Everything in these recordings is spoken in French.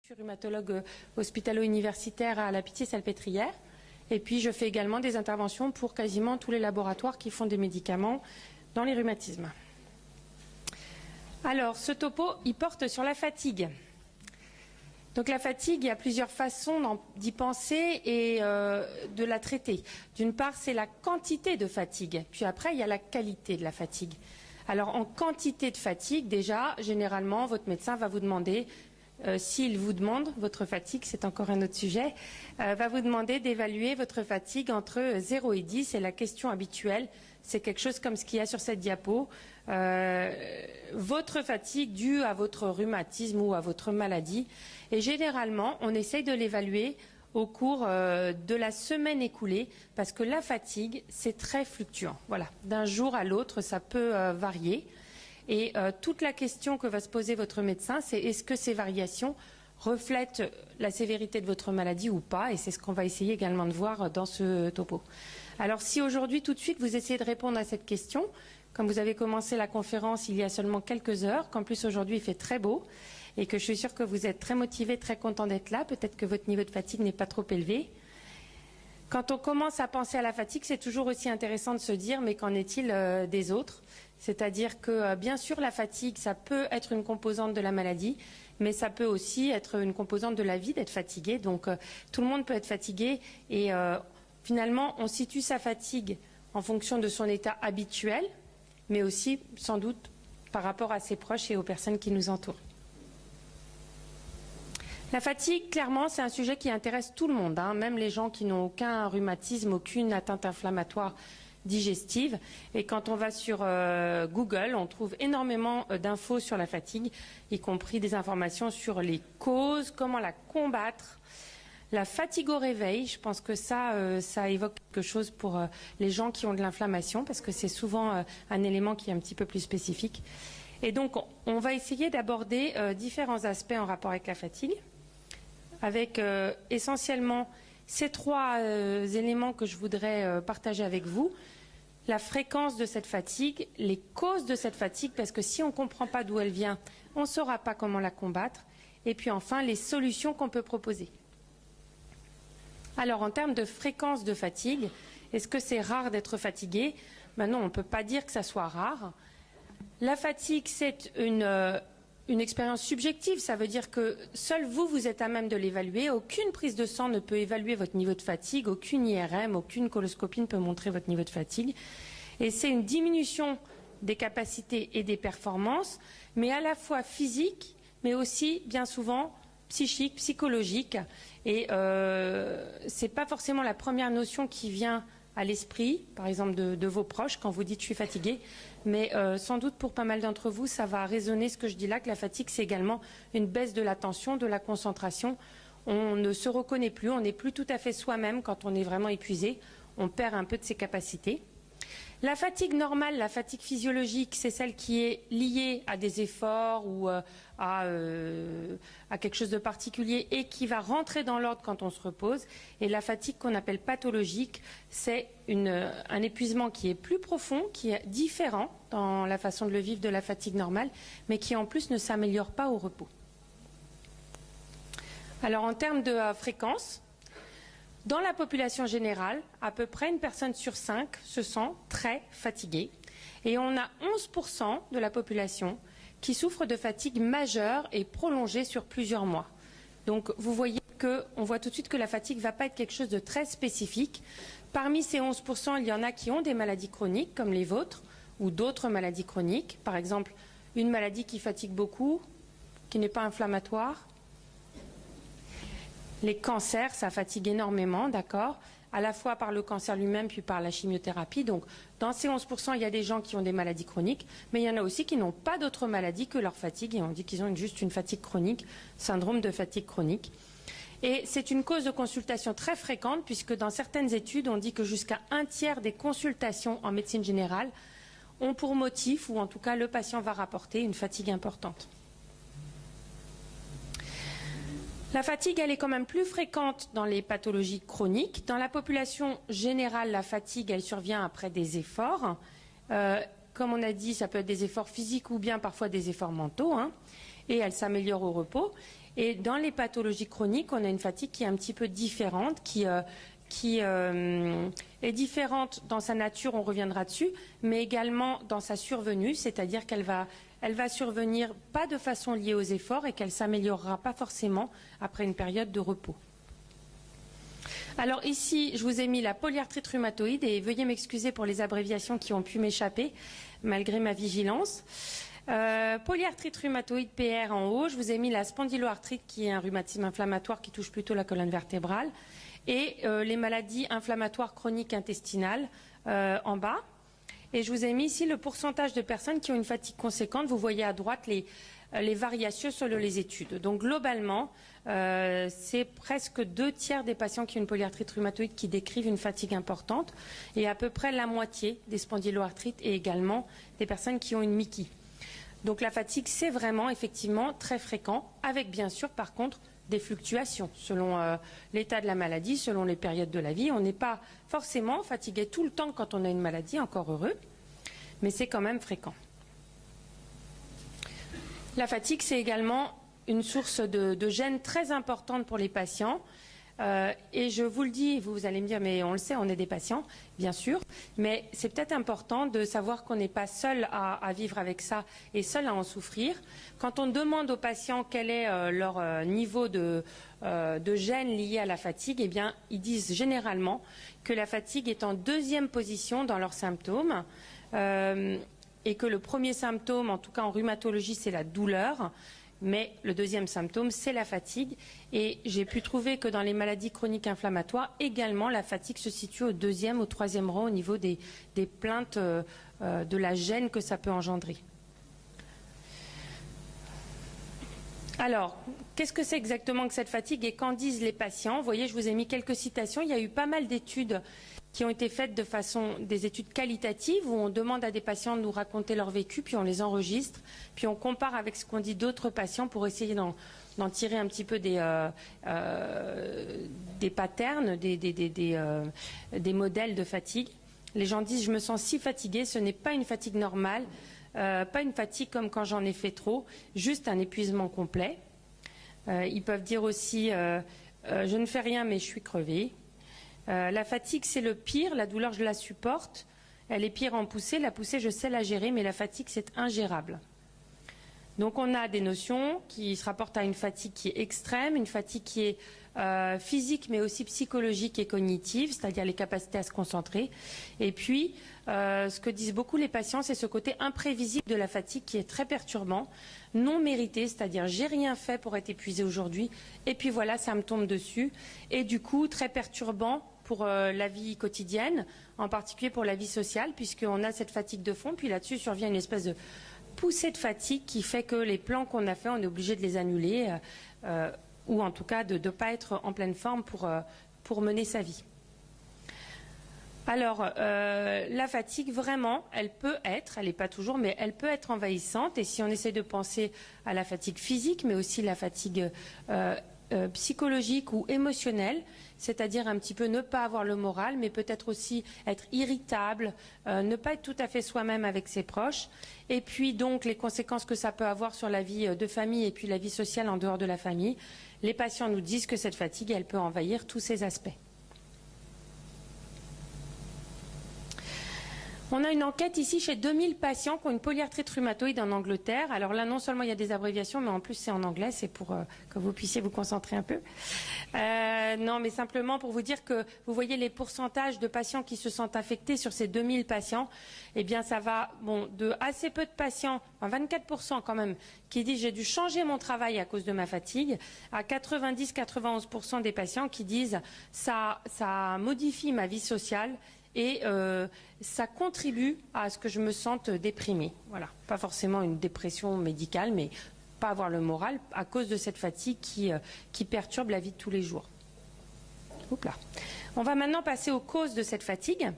Je suis rhumatologue hospitalo-universitaire à la Pitié-Salpêtrière. Et puis je fais également des interventions pour quasiment tous les laboratoires qui font des médicaments dans les rhumatismes. Alors, ce topo, il porte sur la fatigue. Donc la fatigue, il y a plusieurs façons d'y penser et de la traiter. D'une part, c'est la quantité de fatigue. Puis après, il y a la qualité de la fatigue. Alors en quantité de fatigue, déjà, généralement, votre médecin va vous demander, s'il vous demande, votre fatigue, c'est encore un autre sujet, va vous demander d'évaluer votre fatigue entre 0 et 10. Et la question habituelle, c'est quelque chose comme ce qu'il y a sur cette diapo. Votre fatigue due à votre rhumatisme ou à votre maladie. Et généralement, on essaye de l'évaluer au cours de la semaine écoulée, parce que la fatigue, c'est très fluctuant. Voilà, d'un jour à l'autre, ça peut varier. Et toute la question que va se poser votre médecin, c'est est-ce que ces variations reflètent la sévérité de votre maladie ou pas? Et c'est ce qu'on va essayer également de voir dans ce topo. Alors si aujourd'hui, tout de suite, vous essayez de répondre à cette question, comme vous avez commencé la conférence il y a seulement quelques heures, qu'en plus aujourd'hui il fait très beau, et que je suis sûre que vous êtes très motivés, très contents d'être là, peut-être que votre niveau de fatigue n'est pas trop élevé. Quand on commence à penser à la fatigue, c'est toujours aussi intéressant de se dire, mais qu'en est-il des autres? C'est-à-dire que, bien sûr, la fatigue, ça peut être une composante de la maladie, mais ça peut aussi être une composante de la vie d'être fatigué. Donc, tout le monde peut être fatigué et finalement, on situe sa fatigue en fonction de son état habituel, mais aussi, sans doute, par rapport à ses proches et aux personnes qui nous entourent. La fatigue, clairement, c'est un sujet qui intéresse tout le monde, hein, même les gens qui n'ont aucun rhumatisme, aucune atteinte inflammatoire digestive. Et quand on va sur Google, on trouve énormément d'infos sur la fatigue, y compris des informations sur les causes, comment la combattre. La fatigue au réveil, je pense que ça évoque quelque chose pour les gens qui ont de l'inflammation, parce que c'est souvent un élément qui est un petit peu plus spécifique. Et donc, on va essayer d'aborder différents aspects en rapport avec la fatigue, avec essentiellement ces trois éléments que je voudrais partager avec vous. La fréquence de cette fatigue, les causes de cette fatigue, parce que si on ne comprend pas d'où elle vient, on ne saura pas comment la combattre. Et puis enfin, les solutions qu'on peut proposer. Alors, en termes de fréquence de fatigue, est-ce que c'est rare d'être fatigué? Ben non, on ne peut pas dire que ça soit rare. La fatigue, c'est une expérience subjective. Ça veut dire que seul vous êtes à même de l'évaluer. Aucune prise de sang ne peut évaluer votre niveau de fatigue. Aucune IRM, aucune coloscopie ne peut montrer votre niveau de fatigue. Et c'est une diminution des capacités et des performances, mais à la fois physique, mais aussi, bien souvent, psychique, psychologique. Et c'est pas forcément la première notion qui vient à l'esprit, par exemple de vos proches, quand vous dites « je suis fatigué », mais sans doute pour pas mal d'entre vous, ça va résonner ce que je dis là, que la fatigue, c'est également une baisse de l'attention, de la concentration. On ne se reconnaît plus, on n'est plus tout à fait soi-même quand on est vraiment épuisé, on perd un peu de ses capacités. La fatigue normale, la fatigue physiologique, c'est celle qui est liée à des efforts ou à quelque chose de particulier et qui va rentrer dans l'ordre quand on se repose. Et la fatigue qu'on appelle pathologique, c'est un épuisement qui est plus profond, qui est différent dans la façon de le vivre de la fatigue normale, mais qui en plus ne s'améliore pas au repos. Alors en termes de fréquence, dans la population générale, à peu près une personne sur 5 se sent très fatiguée. Et on a 11% de la population qui souffre de fatigue majeure et prolongée sur plusieurs mois. Donc vous voyez qu'on voit tout de suite que la fatigue ne va pas être quelque chose de très spécifique. Parmi ces 11%, il y en a qui ont des maladies chroniques comme les vôtres ou d'autres maladies chroniques. Par exemple, une maladie qui fatigue beaucoup, qui n'est pas inflammatoire. Les cancers, ça fatigue énormément, d'accord, à la fois par le cancer lui-même puis par la chimiothérapie. Donc, dans ces 11%, il y a des gens qui ont des maladies chroniques, mais il y en a aussi qui n'ont pas d'autres maladies que leur fatigue, et on dit qu'ils ont juste une fatigue chronique, syndrome de fatigue chronique. Et c'est une cause de consultation très fréquente, puisque dans certaines études, on dit que jusqu'à 1/3 des consultations en médecine générale ont pour motif, ou en tout cas le patient va rapporter, une fatigue importante. La fatigue, elle est quand même plus fréquente dans les pathologies chroniques. Dans la population générale, la fatigue, elle survient après des efforts. Comme on a dit, ça peut être des efforts physiques ou bien parfois des efforts mentaux. et elle s'améliore au repos. Et dans les pathologies chroniques, on a une fatigue qui est un petit peu différente, qui est différente dans sa nature, on reviendra dessus, mais également dans sa survenue, c'est-à-dire qu'elle va survenir pas de façon liée aux efforts et qu'elle s'améliorera pas forcément après une période de repos. Alors ici, je vous ai mis la polyarthrite rhumatoïde et veuillez m'excuser pour les abréviations qui ont pu m'échapper malgré ma vigilance. Polyarthrite rhumatoïde PR en haut, je vous ai mis la spondyloarthrite qui est un rhumatisme inflammatoire qui touche plutôt la colonne vertébrale et les maladies inflammatoires chroniques intestinales en bas. Et je vous ai mis ici le pourcentage de personnes qui ont une fatigue conséquente. Vous voyez à droite les variations selon les études. Donc globalement, c'est presque 2/3 des patients qui ont une polyarthrite rhumatoïde qui décrivent une fatigue importante et à peu près la moitié des spondyloarthrites et également des personnes qui ont une MICI. Donc la fatigue, c'est vraiment effectivement très fréquent, avec bien sûr par contre des fluctuations selon l'état de la maladie, selon les périodes de la vie. On n'est pas forcément fatigué tout le temps quand on a une maladie, encore heureux, mais c'est quand même fréquent. La fatigue, c'est également une source de gêne très importante pour les patients. Et je vous le dis, vous allez me dire, mais on le sait, on est des patients, bien sûr, mais c'est peut-être important de savoir qu'on n'est pas seul à vivre avec ça et seul à en souffrir. Quand on demande aux patients quel est leur niveau de gêne lié à la fatigue, eh bien, ils disent généralement que la fatigue est en 2e position dans leurs symptômes et que le premier symptôme, en tout cas en rhumatologie, c'est la douleur. Mais le 2e symptôme, c'est la fatigue. Et j'ai pu trouver que dans les maladies chroniques inflammatoires, également, la fatigue se situe au 2e, au 3e rang au niveau des plaintes de la gêne que ça peut engendrer. Alors, qu'est-ce que c'est exactement que cette fatigue et qu'en disent les patients? Vous voyez, je vous ai mis quelques citations. Il y a eu pas mal d'études qui ont été faites de façon, des études qualitatives où on demande à des patients de nous raconter leur vécu, puis on les enregistre, puis on compare avec ce qu'ont dit d'autres patients pour essayer d'en tirer un petit peu des patterns, des modèles de fatigue. Les gens disent « je me sens si fatigué, ce n'est pas une fatigue normale, pas une fatigue comme quand j'en ai fait trop, juste un épuisement complet ». Ils peuvent dire aussi je ne fais rien mais je suis crevé ». La fatigue, c'est le pire. La douleur, je la supporte. Elle est pire en poussée. La poussée, je sais la gérer, mais la fatigue, c'est ingérable. Donc, on a des notions qui se rapportent à une fatigue qui est extrême, une fatigue qui est physique, mais aussi psychologique et cognitive, c'est-à-dire les capacités à se concentrer. Et puis, ce que disent beaucoup les patients, c'est ce côté imprévisible de la fatigue qui est très perturbant, non mérité, c'est-à-dire j'ai rien fait pour être épuisé aujourd'hui, et puis voilà, ça me tombe dessus. Et du coup, très perturbant pour la vie quotidienne, en particulier pour la vie sociale, puisqu'on a cette fatigue de fond, puis là-dessus survient une espèce de poussée de fatigue qui fait que les plans qu'on a faits, on est obligé de les annuler, ou en tout cas de ne pas être en pleine forme pour mener sa vie. Alors, la fatigue, vraiment, elle peut être, elle n'est pas toujours, mais elle peut être envahissante. Et si on essaie de penser à la fatigue physique, mais aussi la fatigue psychologique ou émotionnelle, c'est-à-dire un petit peu ne pas avoir le moral, mais peut-être aussi être irritable, ne pas être tout à fait soi-même avec ses proches, et puis donc les conséquences que ça peut avoir sur la vie de famille et puis la vie sociale en dehors de la famille. Les patients nous disent que cette fatigue, elle peut envahir tous ces aspects. On a une enquête ici chez 2000 patients qui ont une polyarthrite rhumatoïde en Angleterre. Alors là, non seulement il y a des abréviations, mais en plus c'est en anglais, c'est pour que vous puissiez vous concentrer un peu. Non, mais simplement pour vous dire que vous voyez les pourcentages de patients qui se sentent affectés sur ces 2000 patients. Eh bien, ça va de assez peu de patients, enfin 24% quand même, qui disent j'ai dû changer mon travail à cause de ma fatigue, à 90-91% des patients qui disent ça modifie ma vie sociale. Et ça contribue à ce que je me sente déprimée. Voilà, pas forcément une dépression médicale, mais pas avoir le moral à cause de cette fatigue qui perturbe la vie de tous les jours. Oups là. On va maintenant passer aux causes de cette fatigue.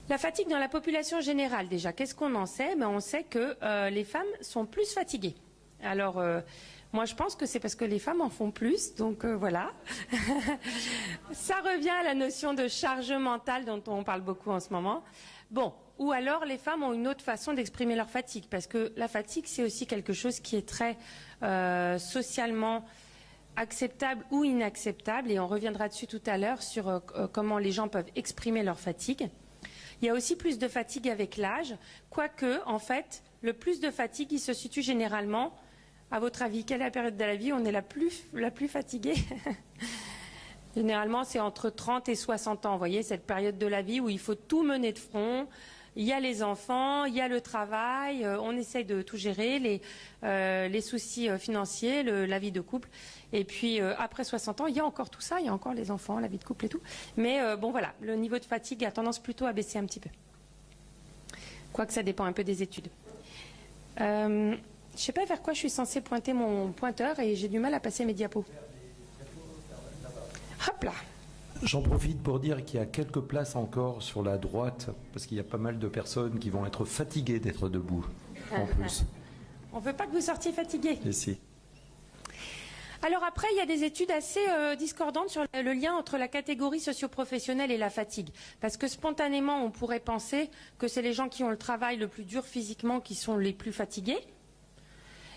La fatigue dans la population générale, déjà, qu'est-ce qu'on en sait? On sait que les femmes sont plus fatiguées. Alors, moi, je pense que c'est parce que les femmes en font plus, donc voilà. Ça revient à la notion de charge mentale dont on parle beaucoup en ce moment. Bon, ou alors les femmes ont une autre façon d'exprimer leur fatigue, parce que la fatigue, c'est aussi quelque chose qui est très socialement acceptable ou inacceptable, et on reviendra dessus tout à l'heure sur comment les gens peuvent exprimer leur fatigue. Il y a aussi plus de fatigue avec l'âge, quoique, en fait, le plus de fatigue, il se situe généralement, à votre avis, quelle est la période de la vie où on est la plus fatiguée? Généralement, c'est entre 30 et 60 ans. Vous voyez, cette période de la vie où il faut tout mener de front. Il y a les enfants, il y a le travail, on essaye de tout gérer, les soucis financiers, la vie de couple. Et puis, après 60 ans, il y a encore tout ça, il y a encore les enfants, la vie de couple et tout. Mais bon, voilà, le niveau de fatigue a tendance plutôt à baisser un petit peu. Quoique ça dépend un peu des études. Je ne sais pas vers quoi je suis censée pointer mon pointeur et j'ai du mal à passer mes diapos. Hop là. J'en profite pour dire qu'il y a quelques places encore sur la droite, parce qu'il y a pas mal de personnes qui vont être fatiguées d'être debout, en plus. On ne veut pas que vous sortiez fatigués. Et si. Alors après, il y a des études assez discordantes sur le lien entre la catégorie socio-professionnelle et la fatigue. Parce que spontanément, on pourrait penser que c'est les gens qui ont le travail le plus dur physiquement qui sont les plus fatigués.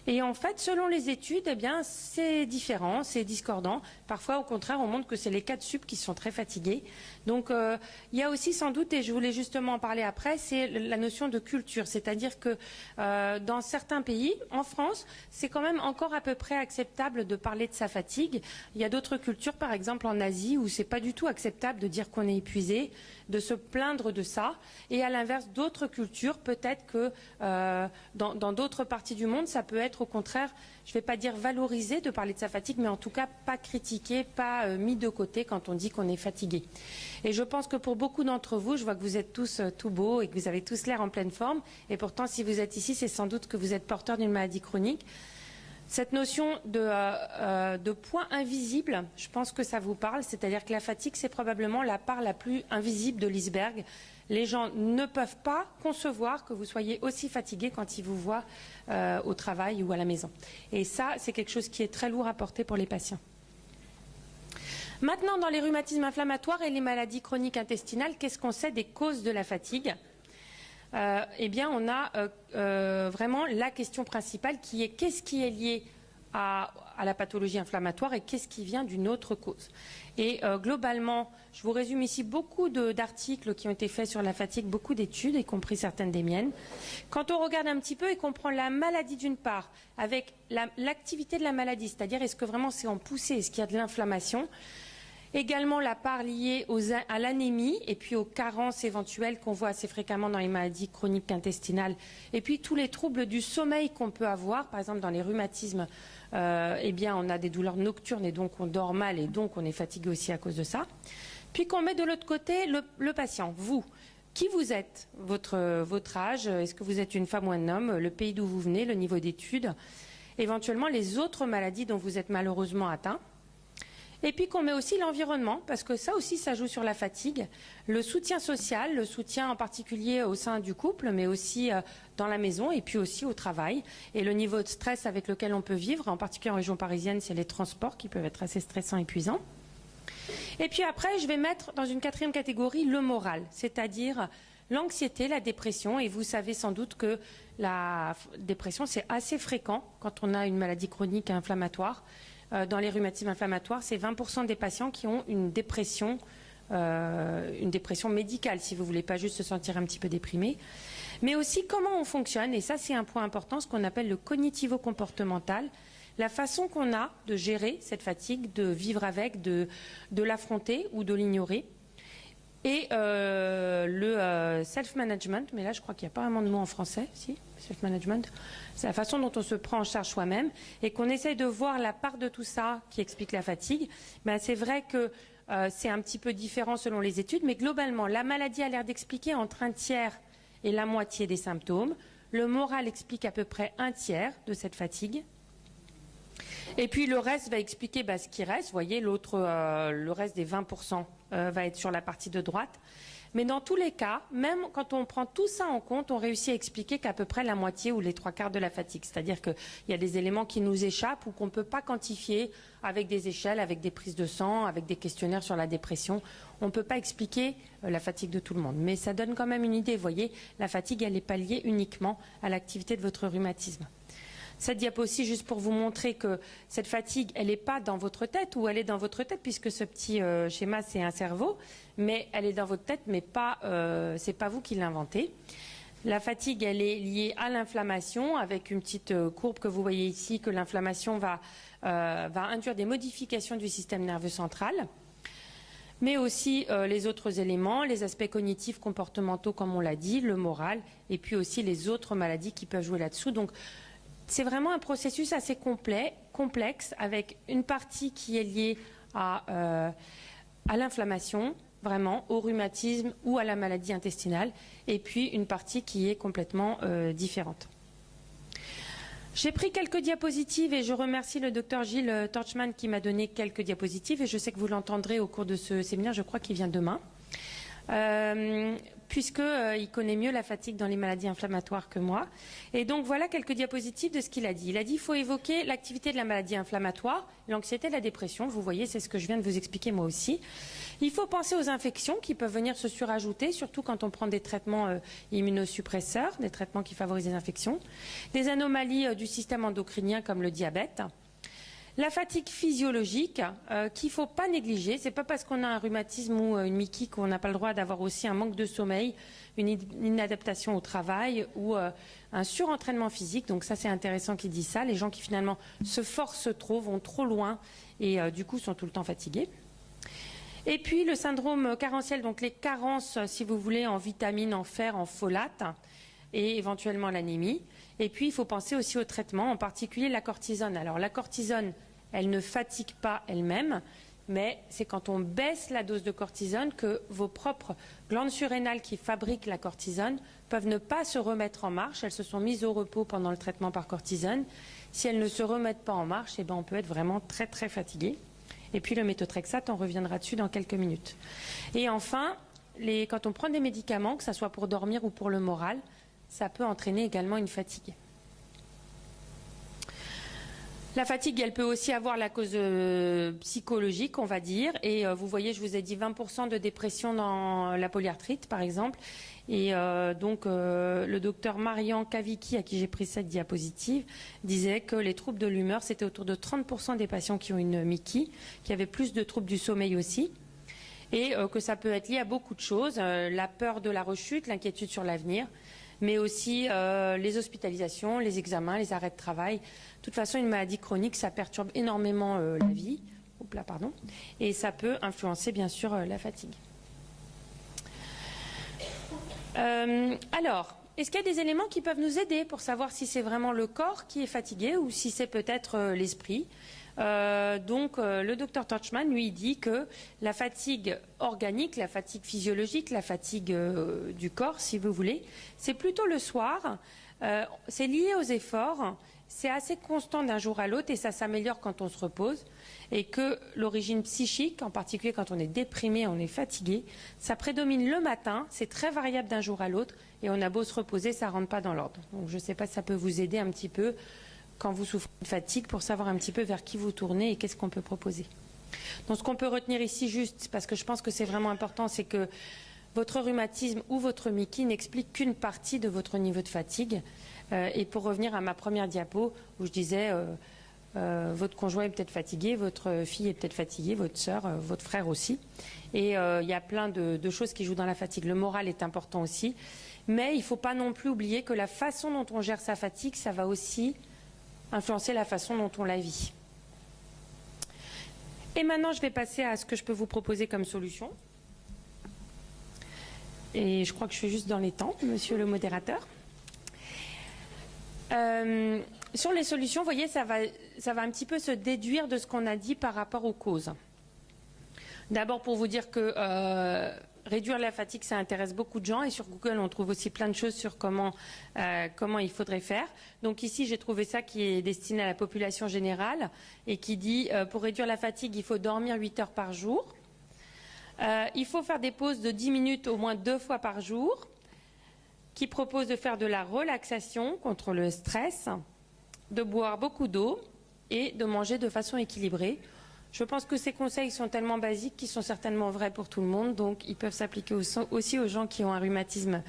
Et en fait, selon les études, eh bien, c'est différent, c'est discordant. Parfois, au contraire, on montre que c'est les cadres sup qui sont très fatigués. Donc, il y a aussi sans doute, et je voulais justement en parler après, c'est la notion de culture. C'est-à-dire que dans certains pays, en France, c'est quand même encore à peu près acceptable de parler de sa fatigue. Il y a d'autres cultures, par exemple en Asie, où c'est pas du tout acceptable de dire qu'on est épuisé, de se plaindre de ça. Et à l'inverse, d'autres cultures, peut-être que dans d'autres parties du monde, ça peut être au contraire, je ne vais pas dire valorisé de parler de sa fatigue, mais en tout cas pas critiqué, pas mis de côté quand on dit qu'on est fatigué. Et je pense que pour beaucoup d'entre vous, je vois que vous êtes tous tout beaux et que vous avez tous l'air en pleine forme. Et pourtant, si vous êtes ici, c'est sans doute que vous êtes porteur d'une maladie chronique. Cette notion de point invisible, je pense que ça vous parle, c'est-à-dire que la fatigue, c'est probablement la part la plus invisible de l'iceberg. Les gens ne peuvent pas concevoir que vous soyez aussi fatigué quand ils vous voient au travail ou à la maison. Et ça, c'est quelque chose qui est très lourd à porter pour les patients. Maintenant, dans les rhumatismes inflammatoires et les maladies chroniques intestinales, qu'est-ce qu'on sait des causes de la fatigue ? Eh bien, on a vraiment la question principale qui est qu'est-ce qui est lié à la pathologie inflammatoire et qu'est-ce qui vient d'une autre cause. Et globalement, je vous résume ici beaucoup d'articles qui ont été faits sur la fatigue, beaucoup d'études, y compris certaines des miennes. Quand on regarde un petit peu et qu'on prend la maladie d'une part, avec l'activité de la maladie, c'est-à-dire est-ce que vraiment c'est en poussée, est-ce qu'il y a de l'inflammation, également la part liée à l'anémie et puis aux carences éventuelles qu'on voit assez fréquemment dans les maladies chroniques intestinales. Et puis tous les troubles du sommeil qu'on peut avoir, par exemple dans les rhumatismes, eh bien on a des douleurs nocturnes et donc on dort mal et donc on est fatigué aussi à cause de ça. Puis qu'on met de l'autre côté le patient, vous. Qui vous êtes, votre âge, est-ce que vous êtes une femme ou un homme, le pays d'où vous venez, le niveau d'études, éventuellement les autres maladies dont vous êtes malheureusement atteint. Et puis qu'on met aussi l'environnement, parce que ça aussi, ça joue sur la fatigue. Le soutien social, le soutien en particulier au sein du couple, mais aussi dans la maison et puis aussi au travail. Et le niveau de stress avec lequel on peut vivre, en particulier en région parisienne, c'est les transports qui peuvent être assez stressants et épuisants. Et puis après, je vais mettre dans une quatrième catégorie le moral, c'est-à-dire l'anxiété, la dépression. Et vous savez sans doute que la dépression, c'est assez fréquent quand on a une maladie chronique inflammatoire. Dans les rhumatismes inflammatoires, c'est 20% des patients qui ont une dépression médicale, si vous voulez, pas juste se sentir un petit peu déprimé. Mais aussi comment on fonctionne, et ça c'est un point important, ce qu'on appelle le cognitivo-comportemental, la façon qu'on a de gérer cette fatigue, de vivre avec, de l'affronter ou de l'ignorer. Et le self-management, mais là je crois qu'il n'y a pas vraiment de mot en français, si, self-management, c'est la façon dont on se prend en charge soi-même et qu'on essaye de voir la part de tout ça qui explique la fatigue. Ben, c'est vrai que c'est un petit peu différent selon les études, mais globalement, la maladie a l'air d'expliquer entre un tiers et la moitié des symptômes. Le moral explique à peu près un tiers de cette fatigue. Et puis le reste va expliquer ce qui reste. Vous voyez, le reste des 20% va être sur la partie de droite. Mais dans tous les cas, même quand on prend tout ça en compte, on réussit à expliquer qu'à peu près la moitié ou les 3/4 de la fatigue. C'est-à-dire qu'il y a des éléments qui nous échappent ou qu'on ne peut pas quantifier avec des échelles, avec des prises de sang, avec des questionnaires sur la dépression. On ne peut pas expliquer la fatigue de tout le monde. Mais ça donne quand même une idée. Vous voyez, la fatigue, elle n'est pas liée uniquement à l'activité de votre rhumatisme. Cette diapo aussi, juste pour vous montrer que cette fatigue, elle n'est pas dans votre tête, ou elle est dans votre tête, puisque ce petit schéma, c'est un cerveau, mais elle est dans votre tête, mais pas, c'est pas vous qui l'inventez. La fatigue, elle est liée à l'inflammation, avec une petite courbe que vous voyez ici, que l'inflammation va induire des modifications du système nerveux central, mais aussi les autres éléments, les aspects cognitifs, comportementaux, comme on l'a dit, le moral, et puis aussi les autres maladies qui peuvent jouer là-dessous. Donc, c'est vraiment un processus assez complexe, avec une partie qui est liée à l'inflammation, vraiment, au rhumatisme ou à la maladie intestinale, et puis une partie qui est complètement différente. J'ai pris quelques diapositives et je remercie le docteur Gilles Torchman qui m'a donné quelques diapositives, et je sais que vous l'entendrez au cours de ce séminaire, je crois qu'il vient demain. Puisqu'il connaît mieux la fatigue dans les maladies inflammatoires que moi. Et donc voilà quelques diapositives de ce qu'il a dit. Il a dit qu'il faut évoquer l'activité de la maladie inflammatoire, l'anxiété, la dépression. Vous voyez, c'est ce que je viens de vous expliquer moi aussi. Il faut penser aux infections qui peuvent venir se surajouter, surtout quand on prend des traitements immunosuppresseurs, des traitements qui favorisent les infections. Des anomalies du système endocrinien comme le diabète. La fatigue physiologique qu'il ne faut pas négliger. Ce n'est pas parce qu'on a un rhumatisme ou une myquie qu'on n'a pas le droit d'avoir aussi un manque de sommeil, une inadaptation au travail ou un surentraînement physique. Donc ça, c'est intéressant qu'il dise ça. Les gens qui finalement se forcent trop, vont trop loin et du coup sont tout le temps fatigués. Et puis le syndrome carentiel, donc les carences, si vous voulez, en vitamines, en fer, en folate et éventuellement l'anémie. Et puis, il faut penser aussi au traitement, en particulier la cortisone. Alors, la cortisone, elle ne fatigue pas elle-même, mais c'est quand on baisse la dose de cortisone que vos propres glandes surrénales qui fabriquent la cortisone peuvent ne pas se remettre en marche. Elles se sont mises au repos pendant le traitement par cortisone. Si elles ne se remettent pas en marche, eh ben, on peut être vraiment très, très fatigué. Et puis, le méthotrexate, on reviendra dessus dans quelques minutes. Et enfin, quand on prend des médicaments, que ce soit pour dormir ou pour le moral, ça peut entraîner également une fatigue. La fatigue, elle peut aussi avoir la cause psychologique, on va dire. Et vous voyez, je vous ai dit 20% de dépression dans la polyarthrite, par exemple. Et donc, le docteur Marian Kavicki, à qui j'ai pris cette diapositive, disait que les troubles de l'humeur, c'était autour de 30% des patients qui ont une myquie, qui avaient plus de troubles du sommeil aussi. Et que ça peut être lié à beaucoup de choses. La peur de la rechute, l'inquiétude sur l'avenir, mais aussi les hospitalisations, les examens, les arrêts de travail. De toute façon, une maladie chronique, ça perturbe énormément la vie. Et ça peut influencer, bien sûr, la fatigue. Alors, est-ce qu'il y a des éléments qui peuvent nous aider pour savoir si c'est vraiment le corps qui est fatigué ou si c'est peut-être l'esprit ? Le docteur Torchman, lui, dit que la fatigue organique, la fatigue physiologique, la fatigue du corps, si vous voulez, c'est plutôt le soir, c'est lié aux efforts, c'est assez constant d'un jour à l'autre et ça s'améliore quand on se repose, et que l'origine psychique, en particulier quand on est déprimé, on est fatigué, ça prédomine le matin, c'est très variable d'un jour à l'autre, et on a beau se reposer, ça ne rentre pas dans l'ordre. Donc je ne sais pas si ça peut vous aider un petit peu quand vous souffrez de fatigue, pour savoir un petit peu vers qui vous tournez et qu'est-ce qu'on peut proposer. Donc ce qu'on peut retenir ici juste, parce que je pense que c'est vraiment important, c'est que votre rhumatisme ou votre myquie n'explique qu'une partie de votre niveau de fatigue. Et pour revenir à ma première diapo, où je disais votre conjoint est peut-être fatigué, votre fille est peut-être fatiguée, votre sœur, votre frère aussi. Et il y a plein de choses qui jouent dans la fatigue. Le moral est important aussi. Mais il ne faut pas non plus oublier que la façon dont on gère sa fatigue, ça va aussi influencer la façon dont on la vit. Et maintenant, je vais passer à ce que je peux vous proposer comme solution. Et je crois que je suis juste dans les temps, monsieur le modérateur. Sur les solutions, vous voyez, ça va un petit peu se déduire de ce qu'on a dit par rapport aux causes. D'abord, pour vous dire que réduire la fatigue, ça intéresse beaucoup de gens. Et sur Google, on trouve aussi plein de choses sur comment il faudrait faire. Donc ici, j'ai trouvé ça qui est destiné à la population générale et qui dit pour réduire la fatigue, il faut dormir 8 heures par jour. Il faut faire des pauses de 10 minutes au moins 2 fois par jour, qui propose de faire de la relaxation contre le stress, de boire beaucoup d'eau et de manger de façon équilibrée. Je pense que ces conseils sont tellement basiques qu'ils sont certainement vrais pour tout le monde, donc ils peuvent s'appliquer aussi aux gens qui ont un rhumatisme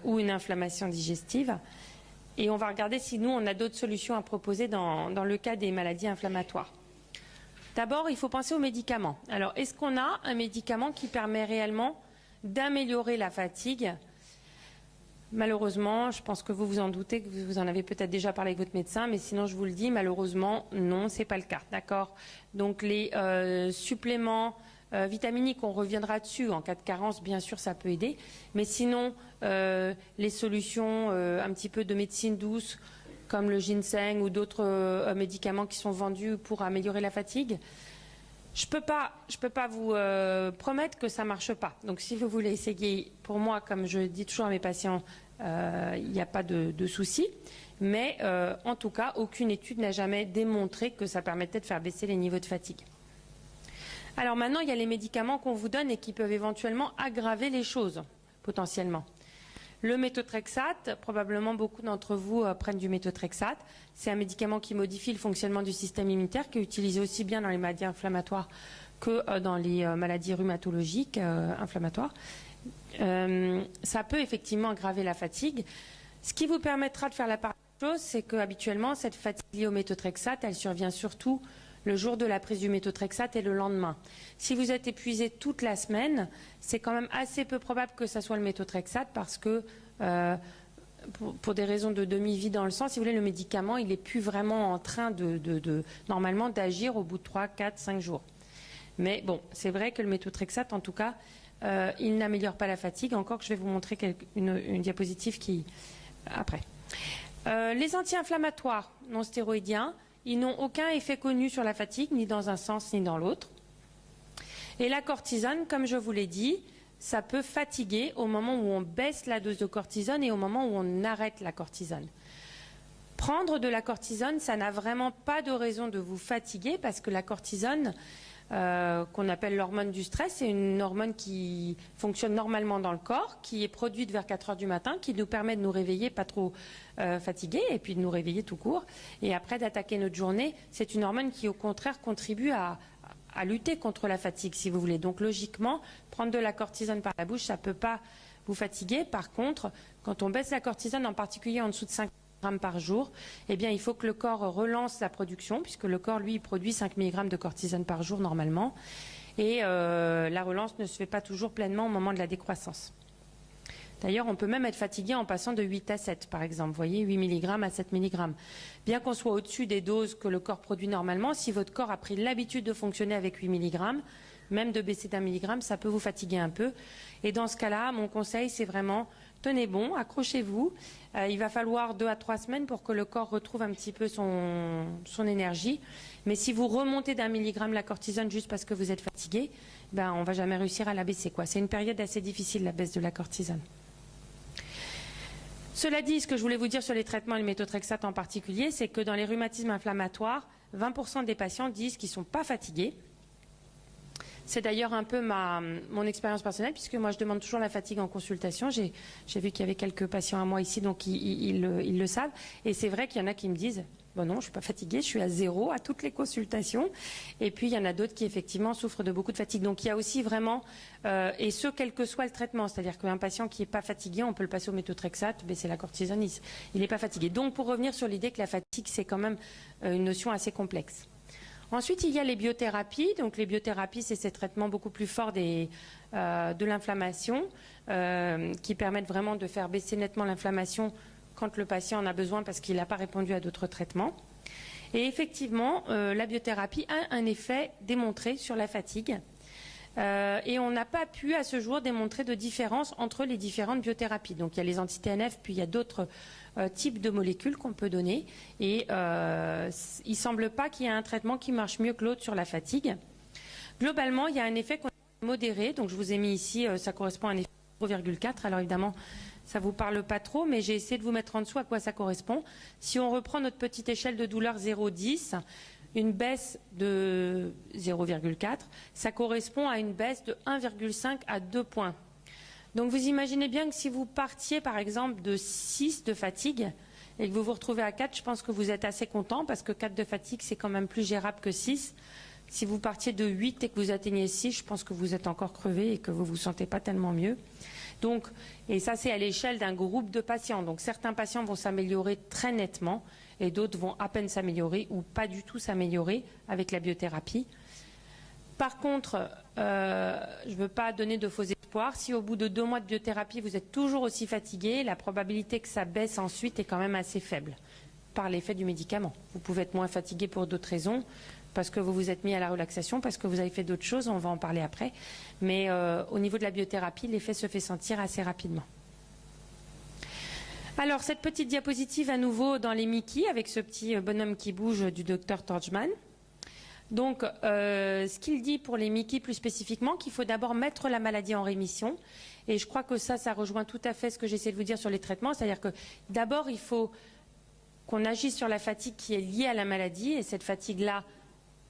ou une inflammation digestive. Et on va regarder si nous, on a d'autres solutions à proposer dans le cas des maladies inflammatoires. D'abord, il faut penser aux médicaments. Alors, est-ce qu'on a un médicament qui permet réellement d'améliorer la fatigue ? Malheureusement, je pense que vous vous en doutez, que vous en avez peut-être déjà parlé avec votre médecin, mais sinon je vous le dis, malheureusement, non, c'est pas le cas, d'accord ? Donc les suppléments vitaminiques, on reviendra dessus, en cas de carence, bien sûr, ça peut aider, mais sinon, les solutions un petit peu de médecine douce, comme le ginseng ou d'autres médicaments qui sont vendus pour améliorer la fatigue, je peux pas vous promettre que ça marche pas. Donc si vous voulez essayer, pour moi, comme je dis toujours à mes patients, il n'y a pas de souci. Mais en tout cas, aucune étude n'a jamais démontré que ça permettait de faire baisser les niveaux de fatigue. Alors maintenant, il y a les médicaments qu'on vous donne et qui peuvent éventuellement aggraver les choses, potentiellement. Le méthotrexate, probablement beaucoup d'entre vous prennent du méthotrexate. C'est un médicament qui modifie le fonctionnement du système immunitaire, qui est utilisé aussi bien dans les maladies inflammatoires que dans les maladies rhumatologiques inflammatoires. Ça peut effectivement aggraver la fatigue. Ce qui vous permettra de faire la part des choses, c'est qu'habituellement, cette fatigue liée au méthotrexate, elle survient surtout le jour de la prise du méthotrexate et le lendemain. Si vous êtes épuisé toute la semaine, c'est quand même assez peu probable que ça soit le méthotrexate parce que pour des raisons de demi-vie dans le sang, si vous voulez, le médicament, il n'est plus vraiment en train normalement d'agir au bout de 3, 4, 5 jours. Mais bon, c'est vrai que le méthotrexate, en tout cas, il n'améliore pas la fatigue, encore que je vais vous montrer une diapositive après. Les anti-inflammatoires non stéroïdiens, ils n'ont aucun effet connu sur la fatigue, ni dans un sens ni dans l'autre. Et la cortisone, comme je vous l'ai dit, ça peut fatiguer au moment où on baisse la dose de cortisone et au moment où on arrête la cortisone. Prendre de la cortisone, ça n'a vraiment pas de raison de vous fatiguer parce que la cortisone, qu'on appelle l'hormone du stress, c'est une hormone qui fonctionne normalement dans le corps, qui est produite vers 4 heures du matin, qui nous permet de nous réveiller pas trop fatigués et puis de nous réveiller tout court. Et après d'attaquer notre journée, c'est une hormone qui au contraire contribue à lutter contre la fatigue, si vous voulez. Donc logiquement, prendre de la cortisone par la bouche, ça ne peut pas vous fatiguer. Par contre, quand on baisse la cortisone, en particulier en dessous de 5 mg par jour, eh bien, il faut que le corps relance la production, puisque le corps, lui, produit 5 mg de cortisone par jour normalement. Et la relance ne se fait pas toujours pleinement au moment de la décroissance. D'ailleurs, on peut même être fatigué en passant de 8 à 7, par exemple. Vous voyez, 8 mg à 7 mg. Bien qu'on soit au-dessus des doses que le corps produit normalement, si votre corps a pris l'habitude de fonctionner avec 8 mg, même de baisser d'1 milligramme, ça peut vous fatiguer un peu. Et dans ce cas-là, mon conseil, c'est vraiment, tenez bon, accrochez-vous. Il va falloir 2 à 3 semaines pour que le corps retrouve un petit peu son énergie. Mais si vous remontez d'1 milligramme la cortisone juste parce que vous êtes fatigué, ben, on ne va jamais réussir à la baisser, quoi. C'est une période assez difficile, la baisse de la cortisone. Cela dit, ce que je voulais vous dire sur les traitements et le méthotrexate en particulier, c'est que dans les rhumatismes inflammatoires, 20% des patients disent qu'ils ne sont pas fatigués. C'est d'ailleurs un peu mon expérience personnelle, puisque moi je demande toujours la fatigue en consultation. J'ai vu qu'il y avait quelques patients à moi ici, donc ils le savent. Et c'est vrai qu'il y en a qui me disent bon non, je ne suis pas fatiguée, je suis à 0 à toutes les consultations. Et puis il y en a d'autres qui effectivement souffrent de beaucoup de fatigue. Donc il y a aussi vraiment, et ce quel que soit le traitement, c'est-à-dire qu'un patient qui n'est pas fatigué, on peut le passer au méthotrexate, baisser la cortisone, il n'est pas fatigué. Donc pour revenir sur l'idée que la fatigue c'est quand même une notion assez complexe. Ensuite, il y a les biothérapies. Donc, les biothérapies, c'est ces traitements beaucoup plus forts de l'inflammation qui permettent vraiment de faire baisser nettement l'inflammation quand le patient en a besoin parce qu'il n'a pas répondu à d'autres traitements. Et effectivement, la biothérapie a un effet démontré sur la fatigue. Et on n'a pas pu à ce jour démontrer de différence entre les différentes biothérapies. Donc, il y a les anti-TNF, puis il y a d'autres types de molécules qu'on peut donner. Et il ne semble pas qu'il y ait un traitement qui marche mieux que l'autre sur la fatigue. Globalement, il y a un effet modéré. Donc, je vous ai mis ici, ça correspond à un effet 0,4. Alors, évidemment, ça ne vous parle pas trop, mais j'ai essayé de vous mettre en dessous à quoi ça correspond. Si on reprend notre petite échelle de douleur 0,10, une baisse de 0,4, ça correspond à une baisse de 1,5 à 2 points. Donc vous imaginez bien que si vous partiez par exemple de 6 de fatigue et que vous vous retrouvez à 4, je pense que vous êtes assez content parce que 4 de fatigue c'est quand même plus gérable que 6. Si vous partiez de 8 et que vous atteignez 6, je pense que vous êtes encore crevé et que vous ne vous sentez pas tellement mieux. Donc, et ça c'est à l'échelle d'un groupe de patients. Donc certains patients vont s'améliorer très nettement et d'autres vont à peine s'améliorer ou pas du tout s'améliorer avec la biothérapie. Par contre, je ne veux pas donner de faux espoirs. Si au bout de 2 mois de biothérapie, vous êtes toujours aussi fatigué, la probabilité que ça baisse ensuite est quand même assez faible par l'effet du médicament. Vous pouvez être moins fatigué pour d'autres raisons, parce que vous vous êtes mis à la relaxation, parce que vous avez fait d'autres choses, on va en parler après. Mais au niveau de la biothérapie, l'effet se fait sentir assez rapidement. Alors, cette petite diapositive à nouveau dans les Mickey, avec ce petit bonhomme qui bouge du docteur Torgman. Donc, ce qu'il dit pour les Mickey plus spécifiquement, qu'il faut d'abord mettre la maladie en rémission. Et je crois que ça rejoint tout à fait ce que j'essaie de vous dire sur les traitements. C'est-à-dire que d'abord, il faut qu'on agisse sur la fatigue qui est liée à la maladie. Et cette fatigue-là,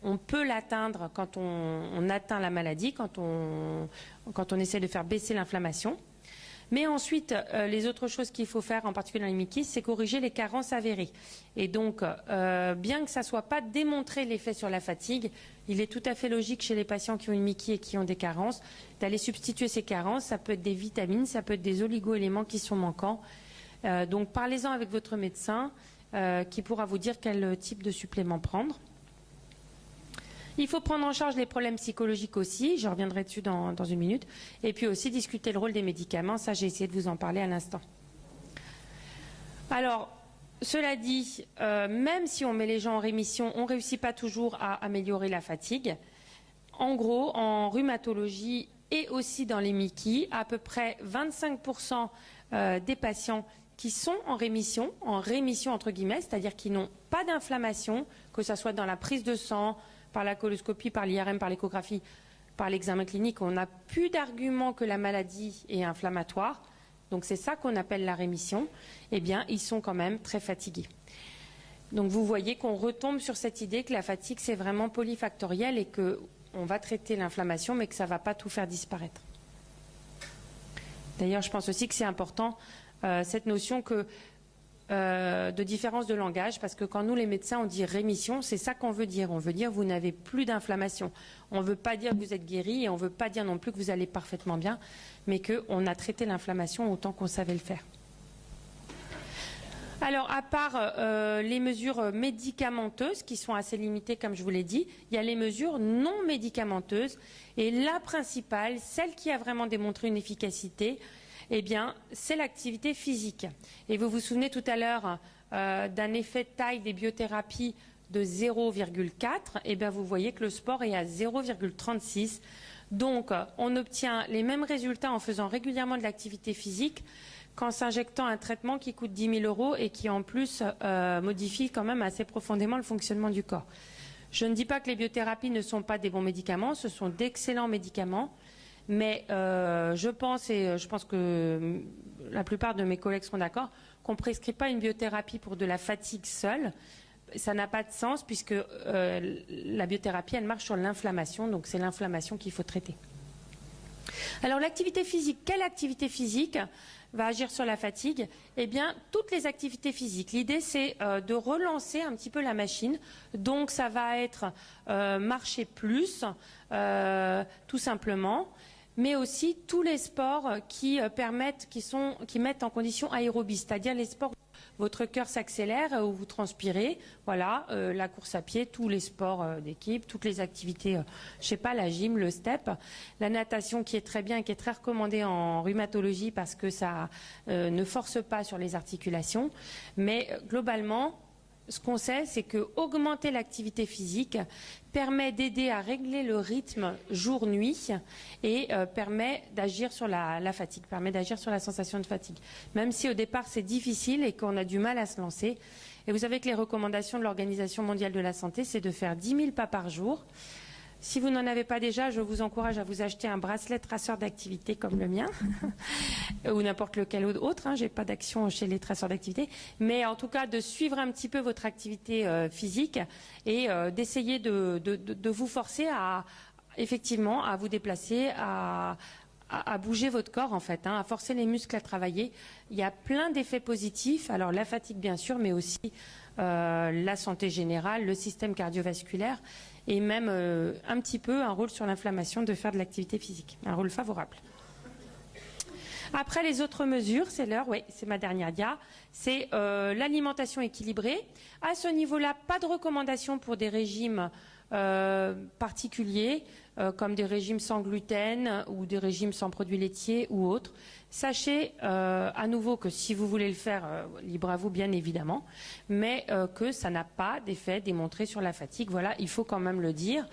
on peut l'atteindre quand on atteint la maladie, quand on essaie de faire baisser l'inflammation. Mais ensuite, les autres choses qu'il faut faire, en particulier dans les Mickey, c'est corriger les carences avérées. Et donc, bien que ça ne soit pas démontré l'effet sur la fatigue, il est tout à fait logique chez les patients qui ont une Mickey et qui ont des carences, d'aller substituer ces carences. Ça peut être des vitamines, ça peut être des oligo-éléments qui sont manquants. Donc, parlez-en avec votre médecin qui pourra vous dire quel type de supplément prendre. Il faut prendre en charge les problèmes psychologiques aussi, je reviendrai dessus dans une minute, et puis aussi discuter le rôle des médicaments, ça j'ai essayé de vous en parler à l'instant. Alors, cela dit, même si on met les gens en rémission, on ne réussit pas toujours à améliorer la fatigue. En gros, en rhumatologie et aussi dans les Mickey, à peu près 25% des patients qui sont en rémission entre guillemets, c'est-à-dire qui n'ont pas d'inflammation, que ce soit dans la prise de sang, par la coloscopie, par l'IRM, par l'échographie, par l'examen clinique, on n'a plus d'argument que la maladie est inflammatoire. Donc c'est ça qu'on appelle la rémission. Eh bien, ils sont quand même très fatigués. Donc vous voyez qu'on retombe sur cette idée que la fatigue, c'est vraiment polyfactoriel et qu'on va traiter l'inflammation, mais que ça ne va pas tout faire disparaître. D'ailleurs, je pense aussi que c'est important, cette notion de différence de langage, parce que quand nous les médecins on dit rémission, c'est ça qu'on veut dire. On veut dire vous n'avez plus d'inflammation. On ne veut pas dire que vous êtes guéri et on ne veut pas dire non plus que vous allez parfaitement bien, mais qu'on a traité l'inflammation autant qu'on savait le faire. Alors, à part les mesures médicamenteuses qui sont assez limitées, comme je vous l'ai dit, il y a les mesures non médicamenteuses. Et la principale, celle qui a vraiment démontré une efficacité, eh bien, c'est l'activité physique. Et vous vous souvenez tout à l'heure d'un effet de taille des biothérapies de 0,4. Eh bien, vous voyez que le sport est à 0,36. Donc, on obtient les mêmes résultats en faisant régulièrement de l'activité physique qu'en s'injectant un traitement qui coûte 10 000 € et qui, en plus, modifie quand même assez profondément le fonctionnement du corps. Je ne dis pas que les biothérapies ne sont pas des bons médicaments. Ce sont d'excellents médicaments. Mais je pense, et je pense que la plupart de mes collègues seront d'accord, qu'on ne prescrit pas une biothérapie pour de la fatigue seule. Ça n'a pas de sens puisque la biothérapie, elle marche sur l'inflammation, donc c'est l'inflammation qu'il faut traiter. Alors l'activité physique, quelle activité physique va agir sur la fatigue? Eh bien, toutes les activités physiques. L'idée, c'est de relancer un petit peu la machine. Donc, ça va être marcher plus, tout simplement, mais aussi tous les sports qui mettent en condition aérobie, c'est-à-dire les sports où votre cœur s'accélère, où vous transpirez, voilà, la course à pied, tous les sports d'équipe, toutes les activités, je sais pas, la gym, le step, la natation qui est très bien et qui est très recommandée en rhumatologie parce que ça ne force pas sur les articulations, mais globalement, ce qu'on sait, c'est que augmenter l'activité physique permet d'aider à régler le rythme jour-nuit et permet d'agir sur la fatigue, permet d'agir sur la sensation de fatigue. Même si au départ c'est difficile et qu'on a du mal à se lancer. Et vous savez que les recommandations de l'Organisation mondiale de la santé, c'est de faire 10 000 pas par jour. Si vous n'en avez pas déjà, je vous encourage à vous acheter un bracelet traceur d'activité comme le mien, ou n'importe lequel autre. Hein, j'ai pas d'action chez les traceurs d'activité, mais en tout cas de suivre un petit peu votre activité physique et d'essayer de vous forcer effectivement à vous déplacer, à bouger votre corps en fait, hein, à forcer les muscles à travailler. Il y a plein d'effets positifs, alors la fatigue bien sûr, mais aussi la santé générale, le système cardiovasculaire et même un petit peu un rôle sur l'inflammation de faire de l'activité physique, un rôle favorable. Après les autres mesures, c'est l'heure, oui, c'est ma dernière dia, c'est l'alimentation équilibrée. À ce niveau-là, pas de recommandation pour des régimes particuliers, comme des régimes sans gluten ou des régimes sans produits laitiers ou autres. Sachez à nouveau que si vous voulez le faire, libre à vous bien évidemment, mais que ça n'a pas d'effet démontré sur la fatigue. Voilà, il faut quand même le dire.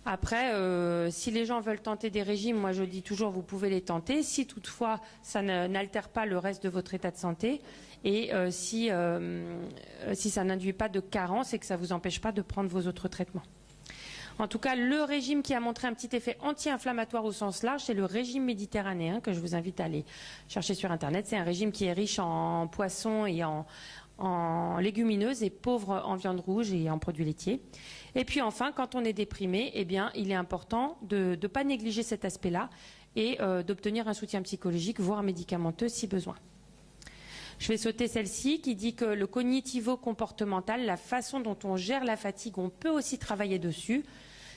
Après, si les gens veulent tenter des régimes, moi je dis toujours vous pouvez les tenter, si toutefois ça n'altère pas le reste de votre état de santé et si ça n'induit pas de carence et que ça ne vous empêche pas de prendre vos autres traitements. En tout cas, le régime qui a montré un petit effet anti-inflammatoire au sens large, c'est le régime méditerranéen que je vous invite à aller chercher sur Internet. C'est un régime qui est riche en poissons et en légumineuses et pauvre en viande rouge et en produits laitiers. Et puis enfin, quand on est déprimé, eh bien, il est important de ne pas négliger cet aspect-là et d'obtenir un soutien psychologique, voire médicamenteux si besoin. Je vais sauter celle-ci qui dit que le cognitivo-comportemental, la façon dont on gère la fatigue, on peut aussi travailler dessus.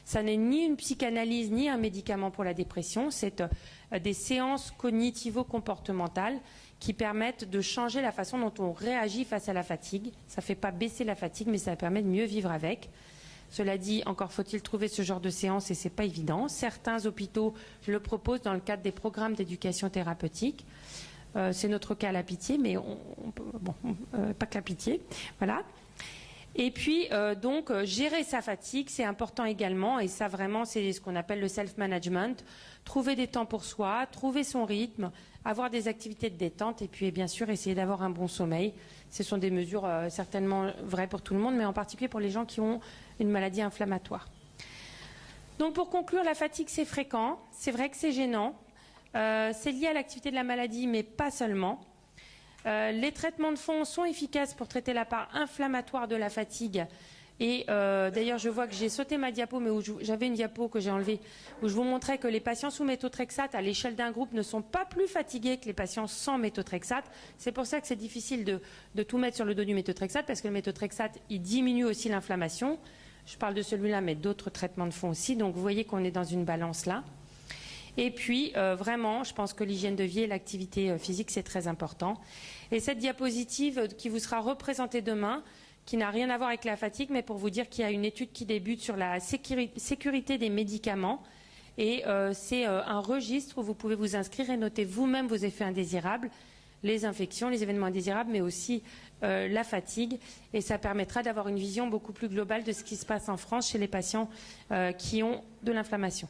Ça n'est ni une psychanalyse ni un médicament pour la dépression, c'est des séances cognitivo-comportementales qui permettent de changer la façon dont on réagit face à la fatigue. Ça ne fait pas baisser la fatigue, mais ça permet de mieux vivre avec. Cela dit, encore faut-il trouver ce genre de séance et ce n'est pas évident. Certains hôpitaux le proposent dans le cadre des programmes d'éducation thérapeutique. C'est notre cas à la Pitié, mais pas que la Pitié. Voilà. Et puis, donc, gérer sa fatigue, c'est important également. Et ça, vraiment, c'est ce qu'on appelle le self-management. Trouver des temps pour soi, trouver son rythme, avoir des activités de détente et puis, bien sûr, essayer d'avoir un bon sommeil. Ce sont des mesures certainement vraies pour tout le monde, mais en particulier pour les gens qui ont une maladie inflammatoire. Donc, pour conclure, la fatigue, c'est fréquent. C'est vrai que c'est gênant. C'est lié à l'activité de la maladie, mais pas seulement. Les traitements de fond sont efficaces pour traiter la part inflammatoire de la fatigue. Et d'ailleurs, je vois que j'ai sauté ma diapo, mais j'avais une diapo que j'ai enlevée, où je vous montrais que les patients sous méthotrexate, à l'échelle d'un groupe, ne sont pas plus fatigués que les patients sans méthotrexate. C'est pour ça que c'est difficile de tout mettre sur le dos du méthotrexate, parce que le méthotrexate, il diminue aussi l'inflammation. Je parle de celui-là, mais d'autres traitements de fond aussi. Donc, vous voyez qu'on est dans une balance là. Et puis, vraiment, je pense que l'hygiène de vie et l'activité physique, c'est très important. Et cette diapositive qui vous sera représentée demain, qui n'a rien à voir avec la fatigue, mais pour vous dire qu'il y a une étude qui débute sur la sécurité des médicaments. Et c'est un registre où vous pouvez vous inscrire et noter vous-même vos effets indésirables, les infections, les événements indésirables, mais aussi la fatigue. Et ça permettra d'avoir une vision beaucoup plus globale de ce qui se passe en France chez les patients qui ont de l'inflammation.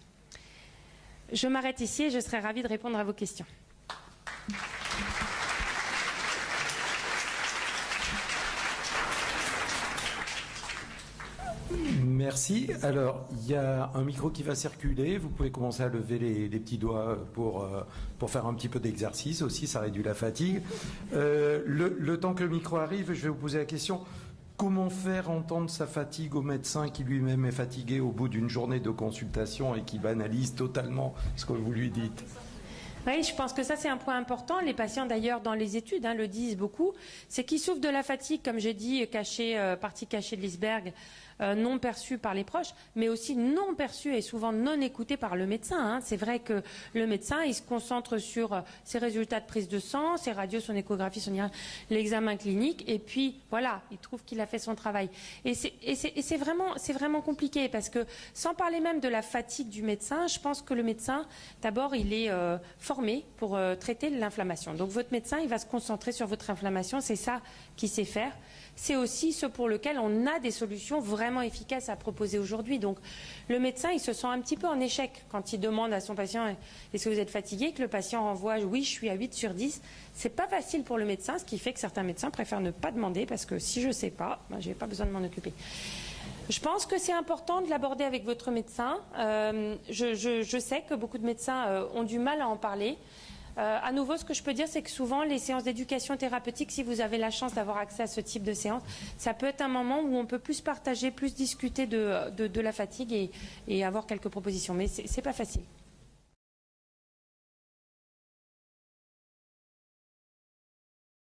Je m'arrête ici et je serai ravie de répondre à vos questions. Merci. Alors, il y a un micro qui va circuler. Vous pouvez commencer à lever les petits doigts pour faire un petit peu d'exercice aussi. Ça réduit la fatigue. Le temps que le micro arrive, je vais vous poser la question. Comment faire entendre sa fatigue au médecin qui lui-même est fatigué au bout d'une journée de consultation et qui banalise totalement ce que vous lui dites ? Oui, je pense que ça c'est un point important. Les patients d'ailleurs dans les études le disent beaucoup. C'est qu'ils souffrent de la fatigue, comme j'ai dit, partie cachée de l'iceberg, non perçue par les proches, mais aussi non perçue et souvent non écoutée par le médecin. C'est vrai que le médecin, il se concentre sur ses résultats de prise de sang, ses radios, son échographie, l'examen clinique, et puis voilà, il trouve qu'il a fait son travail. Et c'est vraiment compliqué parce que sans parler même de la fatigue du médecin, je pense que le médecin, d'abord, il est formé pour traiter l'inflammation. Donc votre médecin, il va se concentrer sur votre inflammation, c'est ça qu'il sait faire. C'est aussi ce pour lequel on a des solutions vraiment efficaces à proposer aujourd'hui. Donc le médecin, il se sent un petit peu en échec quand il demande à son patient « Est-ce que vous êtes fatigué ?» que le patient renvoie « Oui, je suis à 8 sur 10 ». C'est pas facile pour le médecin, ce qui fait que certains médecins préfèrent ne pas demander parce que si je ne sais pas, je n'ai pas besoin de m'en occuper. Je pense que c'est important de l'aborder avec votre médecin. Je sais que beaucoup de médecins ont du mal à en parler. À nouveau, ce que je peux dire, c'est que souvent, les séances d'éducation thérapeutique, si vous avez la chance d'avoir accès à ce type de séance, ça peut être un moment où on peut plus partager, plus discuter de la fatigue et avoir quelques propositions. Mais c'est pas facile.